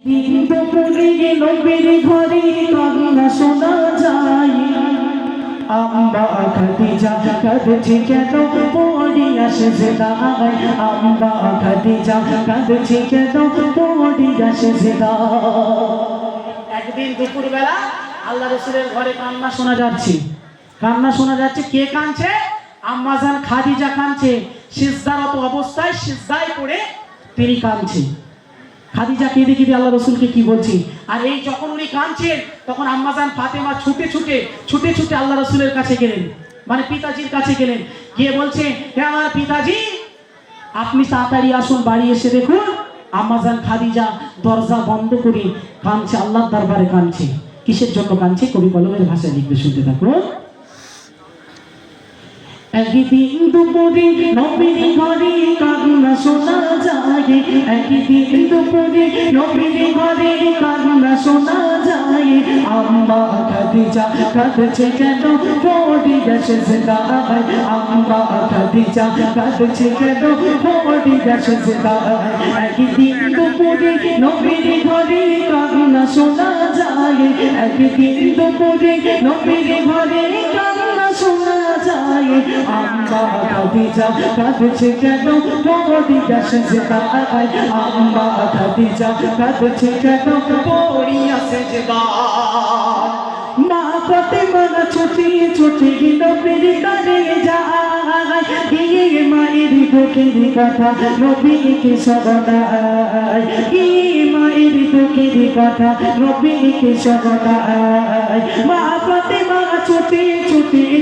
কিন্তু পড়ে নবীর ঘরে কান্না শোনা যায়। আম্মা খাদিজা কাঁদছে কেন পড়িয়া সেজদায়, আম্মা খাদিজা কাঁদছে কেন পড়িয়া সেজদায়। একদিন দুপুরবেলা আল্লাহ রাসূলের ঘরে কান্না শোনা যাচ্ছে, কান্না শোনা যাচ্ছে। কে কাঁদছে? আম্মাজান খাদিজা কাঁদছে। সিজদারত অবস্থায় সিজদায় পড়ে তিনি কাঁদছে। খাদিজা কেঁদে কেঁদে আল্লাহ রসুলকে কি বলছি। আর এই যখন উনি কাঁদছেন তখন আম্মাজান ফাতেমা ছুটে ছুটে আল্লাহ রসুলের কাছে গেলেন, মানে পিতাজির কাছে গেলেন। গিয়ে বলছে, হে আমার পিতাজি, আপনি তাড়াতাড়ি আসুন, বাড়ি এসে দেখুন আম্মাজান খাদিজা দরজা বন্ধ করে কাঁদছে, আল্লাহর দরবারে কাঁদছে। কিসের জন্য কাঁদছে? কবি কলমের ভাষায় লিখবে, শুনতে থাকুন। একদিন দুপুরে নবীর ঘরে কান্না শোনা যায়, একদিন দুপুরে নবীর ঘরে কান্না শোনা যায়। আম্মা খাদিজা কাঁদছে কেন পড়িয়া সেজদায়, আম্মা খাদিজা কাঁদছে কেন পড়িয়া সেজদায়। একদিন দুপুরে নবীর ঘরে কান্না শোনা যায়, একদিন দুপুরে নবীর ঘরে কান্না শোনা যায়। আম্মা খাদিজা কাঁদছে কেন পড়িয়া সেজদায়, আম্মা খাদিজা কাঁদছে কেন পড়িয়া সেজদায়। মা ফাতেমা ছুটি নবীর কাছে যায়, গিয়ে মায়ের দুঃখের কথা নবীকে শোনায়, গিয়ে মায়ের দুঃখের কথা নবীকে শোনায়। মা ফাতেমা ছুটি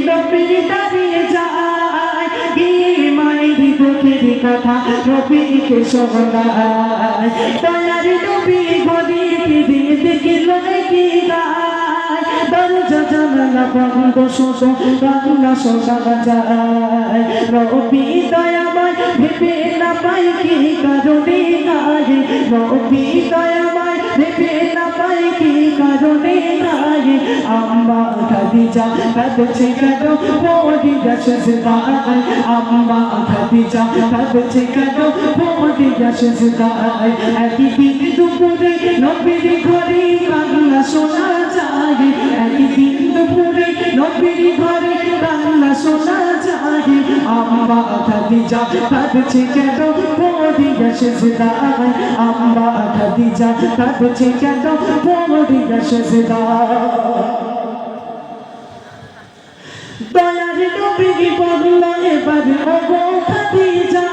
নবীর কাছে যায়, গিয়ে মায়ের দুঃখের কথা নবীকে শোনায়। দয়ার নবী ঘরে ফিরে দেখিল কি গায়, দরজা জানালা বন্ধ শোষো কান্না শোনা যায়। নবী দয়াময় ভেবে না পাই কি কারণে গায়ে, নবী দয়াময় ভেবে না পাই কি কারণে গায়ে। আম্মা খাদিজা কাঁদছে কেন পড়িয়া সেজদায়, আম্মা খাদিজা কাঁদছে কেন পড়িয়া সেজদায়। একদিন দুপুরে নবীর ঘরে কান্না শোনা যায়, একদিন দুপুরে নবীর ঘরে কান্না শোনা যায়। আম্মা খাদিজা কাঁদছে কেন পড়িয়া সেজদায়, আম্মা খাদিজা কাঁদছে কেন পড়িয়া সেজদায়। দয়ার নবী বলল, এবার ওগো খাদিজা,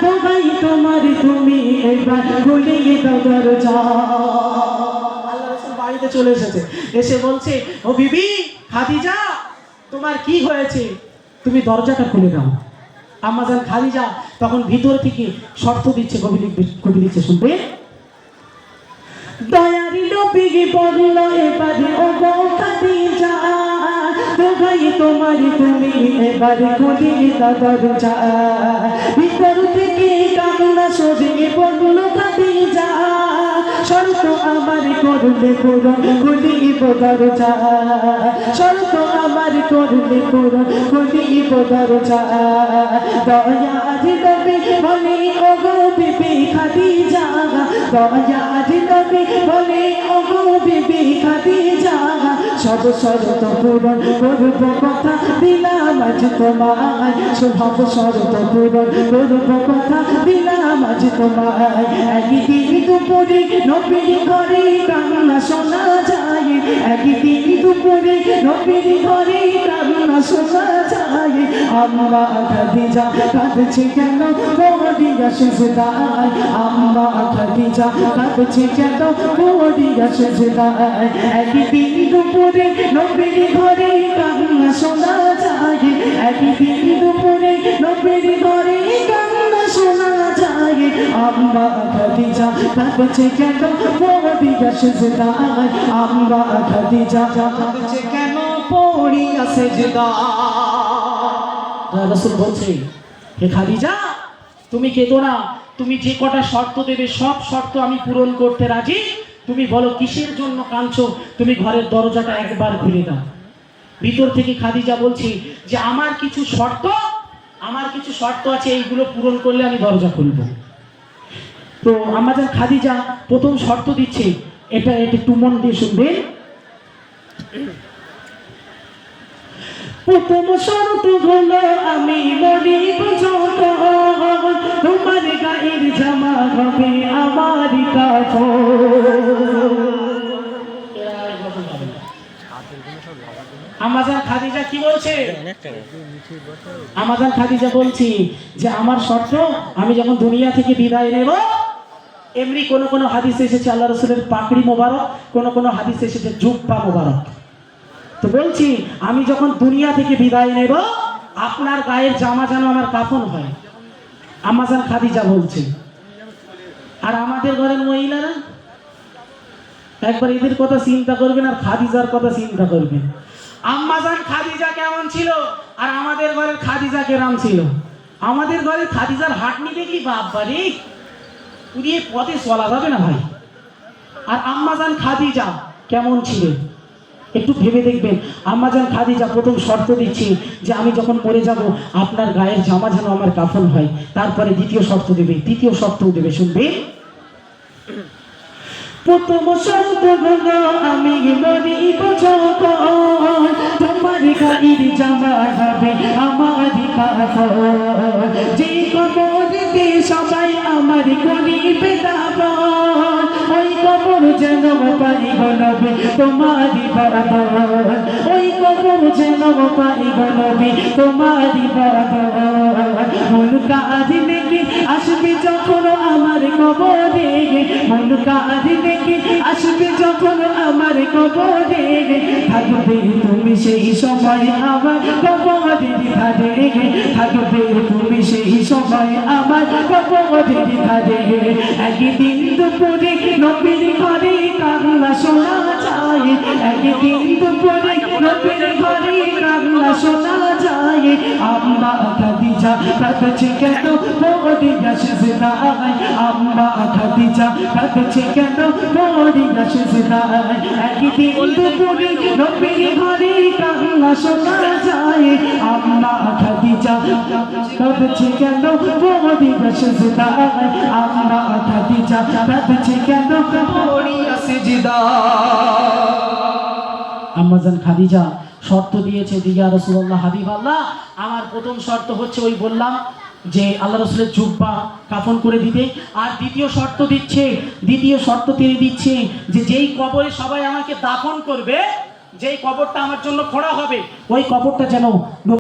দোহাই তোমার তুমি এবার খুলিয়ে দাও দরজা। আল্লাহ রাসূল বাড়িতে চলে এসেছে, এসে বলছে, ও বিবি খাদিজা, তোমার কি হয়েছে? তুমি দরজাটা খুলে দাও। আম্মাজান খাদিজা তখন ভিতর থেকে শর্ত দিচ্ছে, কবি লিখছে, শুনবে। দয়ার নবী বলল, এবার ওগো খাদিজা, দোহাই তোমার তুমি এবার খুলিয়ে দাও দরজা। ভিতর থেকে কান্না সরিয়ে বলল খাদিজা, শর্ত আমার করলে পূরণ খুলিব দরজা, শর্ত আমার করলে পূরণ খুলিব দরজা। দয়ার নবী বলে, ওগো বিবি খাদিজা, দয়ার নবী বলে, ওগো বিবি খাদিজা, সব শর্ত পূরণ করব কথা দিলাম আজ তোমায়, সব শর্ত পূরণ করব কথা দিলাম আজ তোমায়। একদিন দুপুরে নবীর ঘরে কান্না শোনা যায়, একদিন দুপুরে নবীর ঘরে কান্না শোনা যায়। আম্মা খাদিজা কাঁদছে কেন পড়িয়া সেজদায়, আম্মা খাদিজা কাঁদছে কেন পড়িয়া সেজদায়। একদিন দুপুরে নবীর ঘরে কান্না শোনা যায়, একদিন দুপুরে নবীর ঘরে কান্না শোনা যায়। আম্মা খাদিজা কাঁদছে কেন পড়িয়া সেজদায়, আম্মা খাদিজা কাঁদছে কেন পড়িয়া সেজদায়। রাসূল বলছে, হে খাদিজা, তুমি কেঁদো না, তুমি যে কটা শর্ত দেবে সব শর্ত আমি পূরণ করতে রাজি। তুমি বলো কিসের জন্য কাঁদছো, তুমি ঘরের দরজাটা একবার খুলে দাও। ভিতর থেকে খাদিজা বলছে যে আমার কিছু শর্ত আছে, এইগুলো পূরণ করলে আমি দরজা খুলবো। তো আম্মাজান খাদিজা প্রথম শর্ত দিচ্ছে, এটা একটু মন দিয়ে শুনবেন। প্রথম শর্ত হলো আমি মরিব যখন তোমার গায়ের জামা হবে আমার কাফন। আম্মাজান খাদিজা কি বলছে? আম্মাজান খাদিজা বলছি যে আমার শর্ত, আমি যখন দুনিয়া থেকে বিদায় নেব, এমনি কোন কোন হাদিস এসেছে আল্লাহ রাসূলের পাকড়ি মোবারক, কোন কোন হাদিস এসেছে জুব্বা মোবারক। তো বলছি আমি যখন দুনিয়া থেকে বিদায় নেব, আপনার গায়ের জামা যেন আমার কাফন হয়। আম্মাজান খাদিজা বলছে। আর আমাদের ঘরের মহিলারা একবার এদের কথা চিন্তা করবেন আর খাদিজার কথা চিন্তা করবেন। আম্মাজান খাদিজা কেমন ছিল আর আমাদের ঘরের খাদিজা কেরাম ছিল? আমাদের ঘরের খাদিজার হাঁটনি দেখলি বাবারে, পুড়িয়ে পথে চলা যাবে না ভাই। আর আম্মাজান খাদিজা কেমন ছিল একটু ভেবে দেখবেন। আম্মাজান খাদিজা প্রথম শর্ত দিচ্ছে যে আমি যখন মরে যাব আপনার গায়ের জামা যেন আমার কাফন হয়। তারপরে দ্বিতীয় শর্ত দেবে, তৃতীয় শর্তও দেবে, শুনবে। প্রথম শর্ত হলো আমি মরিব যখন তোমার গায়ের জামা হবে আমার কাফন। যে কবরেতে সবাই আমার করিবে দাফন, ওই কবর যেন পাইব নবী তোমারই বারাদর, ওই কবর যেন পাইব নবী তোমারই বারাদর। মন কাঁদিলে কি আসবে যখন আমার কবরে, মন কাঁদিলে কি আসবে যখন আমার কবরে, থাকবে তুমি সেই সময় আমার কবরের ধারে, থাকবে তুমি সেই সময় আমার কবরের ধারে। একদিন দুপুরে নবীর ঘরে কান্না শোনা যায়, একদিন দুপুরে নবীর ঘরে কান্না শোনা যায়। আম্মা খাদিজা কাঁদছে কেন মদিনা সেজদায়, আম্মা খাদিজা কাঁদছে কেন মদিনা সেজদায়। একদিন দুপুরে নবীর ঘরে কান্না শোনা যায়, আম্মা খাদিজা কাঁদছে কেন মদিনা সেজদায়, আম্মা খাদিজা কাঁদছে কেন মদিনা সেজদায়। আম্মাজান খাদিজা শর্ত দিয়েছে যে ইয়া রাসূলুল্লাহ হাবিবাল্লাহ, আমার প্রথম শর্ত হচ্ছে ওই বললাম যে আল্লাহ রাসূলের জুব্বা কাফন করে দিতে। আর দ্বিতীয় শর্ত দিচ্ছে, দ্বিতীয় শর্ত তিনি দিচ্ছে যে যেই কবরে সবাই আমাকে দাফন করবে, যেই কবরটা আমার জন্য খোঁড়া হবে, ওই কবরটা যেন